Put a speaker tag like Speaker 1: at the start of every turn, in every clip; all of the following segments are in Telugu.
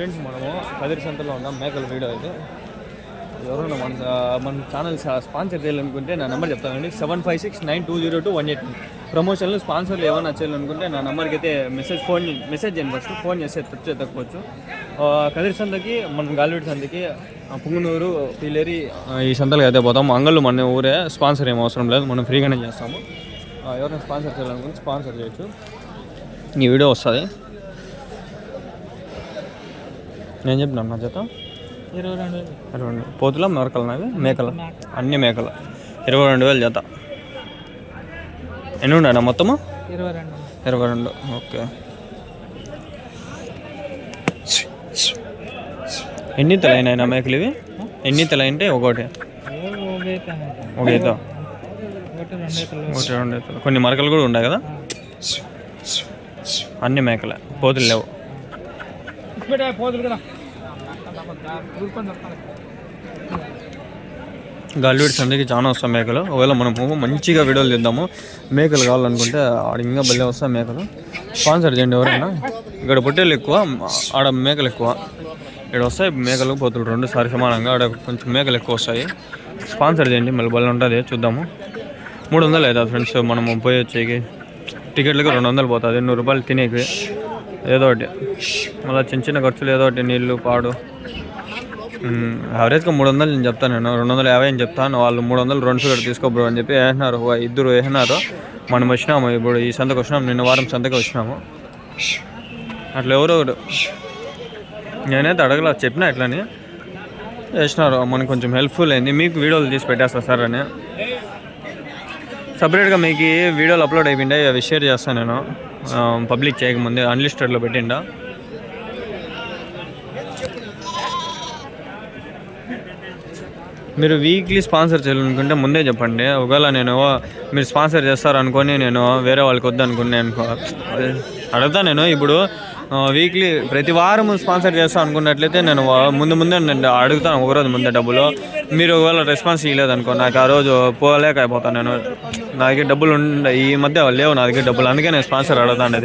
Speaker 1: ఫ్రెండ్స్ మనము కదిరి సెంటర్లో ఉన్నాం. మేకల వీడియో అయితే ఎవరైనా మన ఛానల్ స్పాన్సర్ చేయాలనుకుంటే నా నెంబర్ చెప్తానండి 7569202180. ప్రమోషన్లు స్పాన్సర్లు ఏమైనా చేయాలనుకుంటే నా నెంబర్కి అయితే మెసేజ్ చేయండి. ఫస్ట్ ఫోన్ చేస్తే తక్కువచ్చు. కదిరి సంతకి మనం గాలివీడి సంతకి పుంగనూరు పీలేరి ఈ సంతలకు అయితే పోతాం. అంగళ్ళు మన ఊరే, స్పాన్సర్ ఏం అవసరం లేదు, మనం ఫ్రీగానే చేస్తాము. ఎవరైనా స్పాన్సర్ చేయాలనుకుంటే స్పాన్సర్ చేయొచ్చు. ఈ వీడియో వస్తుంది. నేను చెప్పినా నా జత 22 పోతుల మెరకలు నావి మేకలు అన్ని మేకలు 22,000 జత. ఎన్ని ఉన్నాయన్నా మొత్తము? 22. ఓకే. ఎన్ని తెలైనా మేకలు ఇవి? ఎన్ని తెలైంటే ఒకటి ఒక ఈత, ఒకటి 2 ఈతలు. కొన్ని మరకలు కూడా ఉన్నాయి కదా. అన్ని మేకలే, పోతులు లేవు. గాలివీడి సంతకి చాలా వస్తాయి మేకలు. ఒకవేళ మనము మంచిగా వీడియోలు తీద్దాము, మేకలు కావాలనుకుంటే ఆడ ఇంకా బల్లే వస్తాయి మేకలు. స్పాన్సర్ చేయండి ఎవరైనా. ఇక్కడ పొట్టేలు ఎక్కువ, ఆడ మేకలు ఎక్కువ. ఇక్కడ వస్తాయి మేకలు పోతులు 2 సారి సమానంగా. ఆడ కొంచెం మేకలు ఎక్కువ వస్తాయి. స్పాన్సర్ చేయండి, మళ్ళీ బల్ల ఉంటుంది. చూద్దాము. 300 అవుతుంది ఫ్రెండ్స్. మనము పోయి వచ్చేకి టికెట్లకి 200 పోతుంది. 100 రూపాయలు తినేకి ఏదో ఒకటి. మళ్ళీ చిన్న చిన్న ఖర్చులు ఏదో ఒకటి, నీళ్ళు పాడు. యావరేజ్గా 300 నేను చెప్తాను. నేను 250 అని చెప్తాను. వాళ్ళు 300 2 ఫిగర్ తీసుకోబ్రో అని చెప్పి వేసినారు. 2 వేసినారు. మనం వచ్చినాము ఇప్పుడు ఈ సంతకు వచ్చినాము. నిన్న వారం సంతకి వచ్చినాము. అట్లా ఎవరో నేనైతే అడగల, చెప్పినా ఎట్లని వేసినారు. మనకు కొంచెం హెల్ప్ఫుల్ అయింది. మీకు వీడియోలు తీసి పెట్టేస్తా సార్ అని. సపరేట్గా మీకు వీడియోలు అప్లోడ్ అయిపోయిండే, అవి షేర్ చేస్తాను నేను. పబ్లిక్ చేయకముందే అన్లిస్టెడ్లో పెట్టిండా. మీరు వీక్లీ స్పాన్సర్ చేయాలనుకుంటే ముందే చెప్పండి. ఒకవేళ మీరు స్పాన్సర్ చేస్తారనుకొని నేను వేరే వాళ్ళకి వద్దనుకుని అడుగుతా. నేను ఇప్పుడు వీక్లీ ప్రతి వారం స్పాన్సర్ చేస్తాను అనుకున్నట్లయితే నేను ముందే నేను అడుగుతాను. ఒకరోజు ముందే డబ్బులు. మీరు ఒకవేళ రెస్పాన్స్ ఇవ్వలేదు అనుకో, నాకు ఆ రోజు పోలేక అయిపోతాను. నేను నా దగ్గర డబ్బులు ఈ మధ్య లేవు నా దగ్గర డబ్బులు. అందుకే నేను స్పాన్సర్ అడుగుతాను.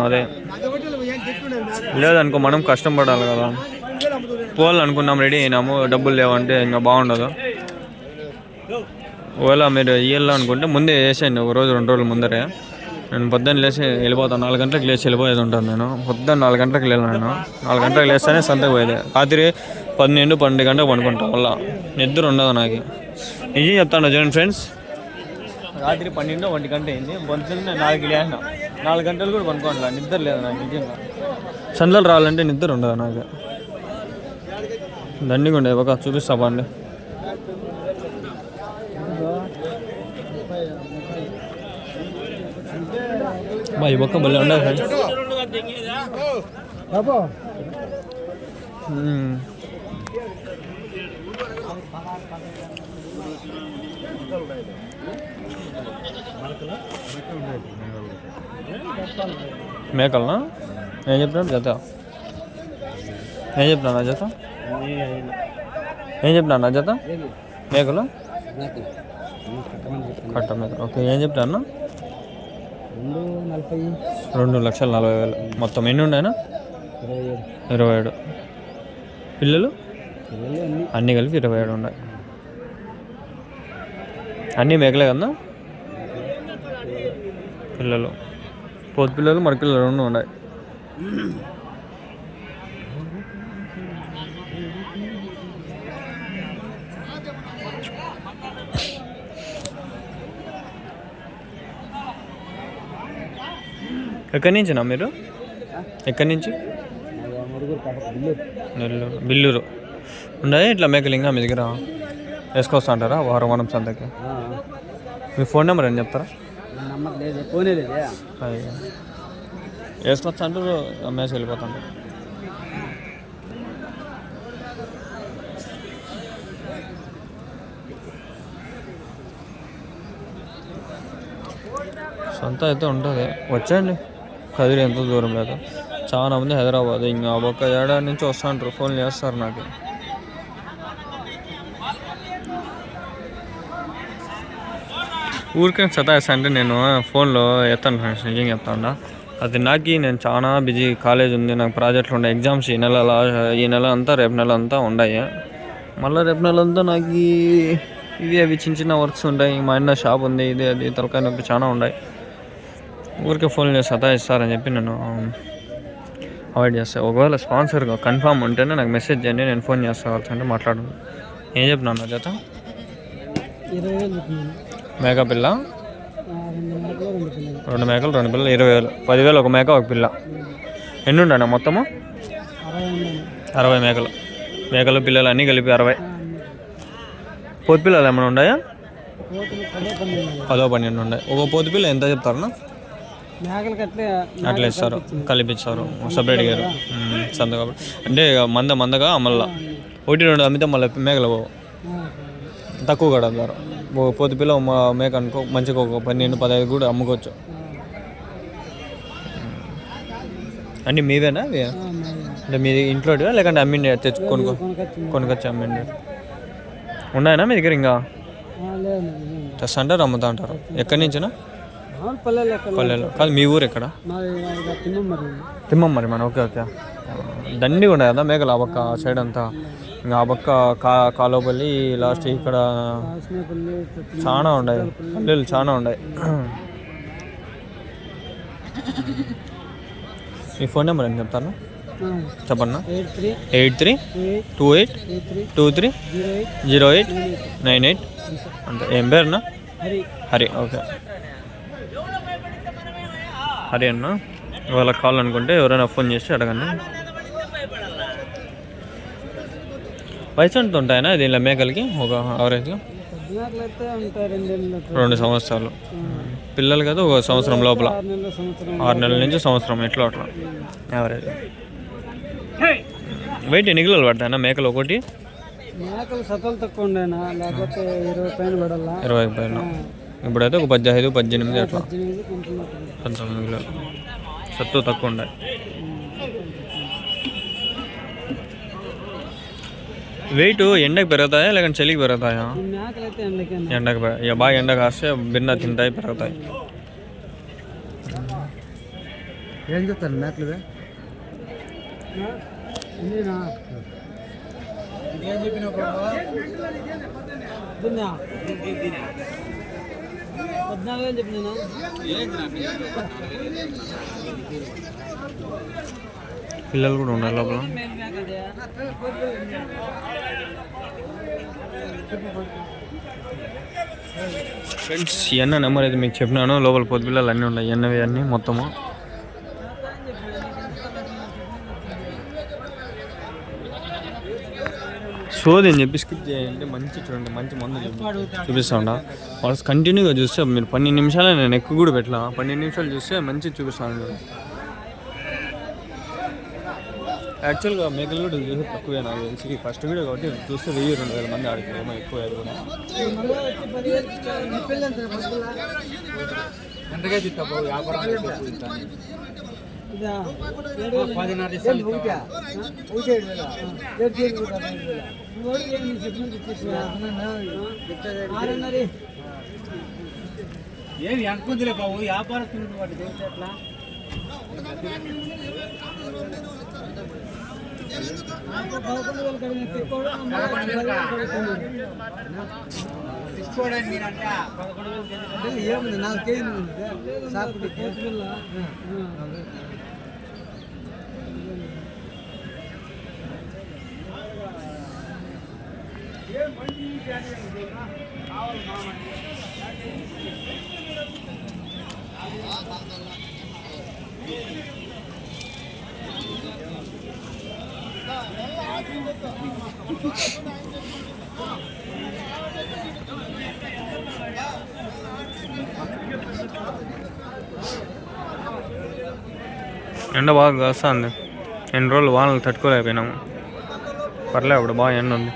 Speaker 1: అదే లేదనుకో మనం కష్టం పడాలి కదా. పోవాలనుకున్నాం, రెడీ అయినాము, డబ్బులు లేవంటే ఇంకా బాగుండదు. ఒకవేళ మీరు ఇవ్వాలనుకుంటే ముందే వేసేయండి. ఒక రోజు 2 రోజుల ముందరే. నేను పొద్దున్న లేచి వెళ్ళిపోతాను. 4 గంటలకు లేచి వెళ్ళిపోయేది ఉంటాను. నేను పొద్దున్న 4 గంటలకు వెళ్ళాను. 4 గంటలకు లేస్తేనే సంతకు పోయేది. రాత్రి 12 గంటలకు పనుకుంటాను. వల్ల నిద్ర ఉండదు నాకు. నిజం చెప్తాను చూడండి ఫ్రెండ్స్, రాత్రి 12 1 గంట అయింది. పొద్దున్న 4 లేచిన 4 గంటలు కూడా పనుకోండి. నిద్ర లేదు నాకు నిజంగా. సంతలు రావాలంటే నిద్ర ఉండదు నాకు. దండిగా ఉండేది ఒక చూపిస్తా బాండి. ఈ ఒక్క బల్లే ఉండదు ఫ్రెండ్స్. మేకలనా? ఏం చెప్పినాడు జత? ఏం చెప్పినా నా జత? ఏం చెప్పినా నా జత? మేకలు కట్ట మేకలు. ఓకే. ఏం చెప్పినా? 2,40,000 మొత్తం. ఎన్ని ఉన్నాయన్నా? 27. పిల్లలు అన్నీ కలిపి 27 ఉన్నాయి. అన్నీ మేకలే కదా పిల్లలు? పోతు పిల్లలు మరి పిల్లలు 2 ఉన్నాయి. ఎక్కడి నుంచినా మీరు? ఎక్కడి నుంచి? నెల్లూరు. బిల్లూరు ఉన్నాయి ఇట్లా మేకలు. ఇంకా మీ దగ్గర వేసుకొస్తా అంటారా వారం సంతకి? మీ ఫోన్ నెంబర్ అని చెప్తారా? వేసుకొస్తా అంటారు, అమ్మేసి వెళ్ళిపోతాంటారు. సంత అయితే ఉంటుంది. వచ్చేయండి. కదిరి ఎంత దూరం లేదు. చాలా మంది హైదరాబాద్ ఇంకా ఒక ఏడాది నుంచి వస్తుంటారు. ఫోన్లు చేస్తారు నాకు. ఊరికే సతాయిస్తా అంటే నేను ఫోన్లో ఎత్తాను ఫ్రెండ్స్. నిజంగా చెప్తా. అది నాకు నేను చాలా బిజీ, కాలేజ్ ఉంది, నాకు ప్రాజెక్టులు ఉన్నాయి, ఎగ్జామ్స్ ఈ నెల అంతా రేపు నెల అంతా ఉన్నాయి. మళ్ళీ రేపు నెల అంతా నాకు ఇవి అవి చిన్న చిన్న వర్క్స్ ఉంటాయి. మా అన్న షాప్ ఉంది, ఇది అది తలకాయ నొప్పి చాలా ఉన్నాయి. ఊరికే ఫోన్ చేసి సతాయిస్తారని చెప్పి నేను అవాయిడ్ చేస్తాను. ఒకవేళ స్పాన్సర్ కన్ఫామ్ ఉంటేనే నాకు మెసేజ్ చేయండి, నేను ఫోన్ చేస్తాను అంటే మాట్లాడు. ఏం చెప్పినాను చేత? మేకపిల్ల 2 మేకలు 2 పిల్లలు 20,000. 10,000 ఒక మేక ఒక పిల్ల. ఎన్ని ఉండనా మొత్తము? 60 మేకలు పిల్లలు అన్నీ కలిపి 60. పోతు పిల్లలు ఏమైనా ఉన్నాయా? 10-12 ఉన్నాయి. ఒక పోతు పిల్ల ఎంత చెప్తారన్నా? అట్లా ఇస్తారు, కలిపిస్తారు సపరేట్గా సంత కాబట్టి. అంటే మందగా మళ్ళీ 1-2 అమ్మితే మళ్ళీ మేకలు పోవు, తక్కువ కూడా అమ్ముతారు. పోతు పిల్ల మేక అనుకో మంచిగా ఒక 12-15 కూడా అమ్ముకోవచ్చు. అన్నీ మీవేనా అవి? అంటే మీది ఇంట్లో లేకంటే అమ్మిండి కొనుకొచ్చి అమ్మిండి ఉన్నాయనా మీ దగ్గర? ఇంకా టెస్ట్ అంటారు, అమ్ముతా అంటారు. ఎక్కడి నుంచినా? పల్లెలు కాదు. మీ ఊరు ఎక్కడ? తిమ్మమ్మరి మన. ఓకే. దండిగా ఉన్నాయి కదా మేకలు ఆ పక్క సైడ్ అంతా. ఇంకా ఆ పక్క కాలోపల్లి లాస్ట్ ఇక్కడ చాలా ఉన్నాయి, పల్లెలు చాలా ఉన్నాయి. మీ ఫోన్ నెంబర్ ఏం చెప్తాను చెప్పన్నా? 8328230898 అంటే. ఏం పేరునా? హరి. ఓకే, హరి అన్న. వాళ్ళకి కావాలనుకుంటే ఎవరైనా ఫోన్ చేసి అడగండి. వయసు ఎంత ఉంటాయనా దీనిలో మేకలకి? ఒక యావరేజ్గా 2 సంవత్సరాలు. పిల్లలు కదా ఒక సంవత్సరం లోపల, 6 నెలల నుంచి సంవత్సరం ఎట్లా అట్లా యావరేజ్. వెయిట్ ఎన్ని కిలోలు పడతాయన్నా మేకలు ఒకటి?
Speaker 2: మేకలు సతలు తక్కువ ఉండేనా, లేకపోతే 20 పైన పడాలా.
Speaker 1: 20 పైన. ఇప్పుడైతే ఒక 15-18 అట్లా, 19 కిలోలు. సత్తు తక్కువ ఉండే. వెయిట్ ఎండకు పెరుగుతాయా లేకపోతే చలికి పెరుగుతాయా? ఎండకు బాగా ఎండ కాస్తే బిన్న తింటాయి, పెరుగుతాయి.
Speaker 2: ఏం చెప్తాను మేకలు?
Speaker 1: పిల్లలు కూడా ఉన్నారు లోపల. ఫ్రెండ్స్, ఈ అన్న నెంబర్ అయితే మీకు చెప్పినాను. లోపల పొద్దు పిల్లలు అన్నీ ఉన్నాయి, ఎన్నవి అన్నీ మొత్తము. సోది అని చెప్పి స్కిప్ చేయండి. మంచి చూడండి, మంచి మందు చూపిస్తా ఉంటా. వాళ్ళు కంటిన్యూగా చూస్తే మీరు 12 నిమిషాలు, నేను ఎక్కువ కూడా పెట్టలా, 12 నిమిషాలు చూస్తే మంచి చూపిస్తాను. యాక్చువల్గా మేకలు కూడా చూస్తే తక్కువే నాకు తెలిసి. ఫస్ట్ వీడియో కాబట్టి చూస్తే 1000-2000 మంది ఆడుతుంది, ఏమో ఎక్కువ. అది కూడా
Speaker 2: ఏమి అనుకుందిలే బాబు, వ్యాపారస్తులు వాటి ఎట్లా తీసుకోవడానికి మీరంటే ఏముంది నాకు
Speaker 1: ఎండ బాగా కాస్తుంది. ఎన్ని రోజులు వానలు తట్టుకోలేకపోయినాము. పర్లే, అప్పుడు బాగా ఎండ ఉంది.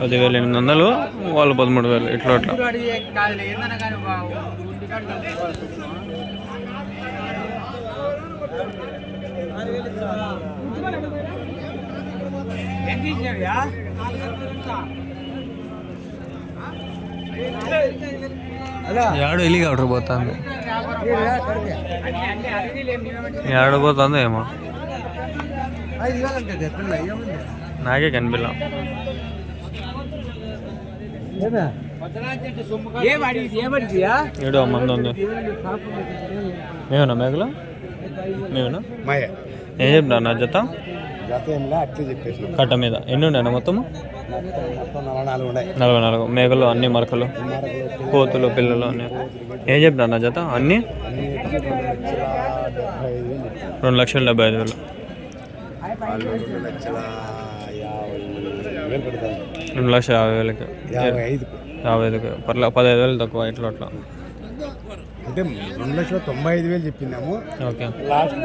Speaker 1: $10,800, వాళ్ళు 13,000. ఇట్లా అట్లా. ఏడు ఎలిగి ఆర్డర్ పోతుంది, ఏడ పోతుందో ఏమో నాకే కనిపిల్లా. ఏడు మంది ఉంది. మేమేనా మేకలు? మేమేనా? ఏం చెప్తున్నా నా జత? కట్ట మీద ఎన్ని ఉన్నాయి మొత్తము? 44 మేకలు, అన్ని మరకలు, కోతులు, పిల్లలు అన్నీ. ఏం చెప్తున్నా నా జత? అన్నీ 2,75,000. 2,50,000కి 55కి పర్లే, 15,000 తక్కువ ఇట్లా అట్లా.
Speaker 3: అంటే 2,95,000 చెప్పిందాము.
Speaker 1: ఓకే.
Speaker 3: లాస్ట్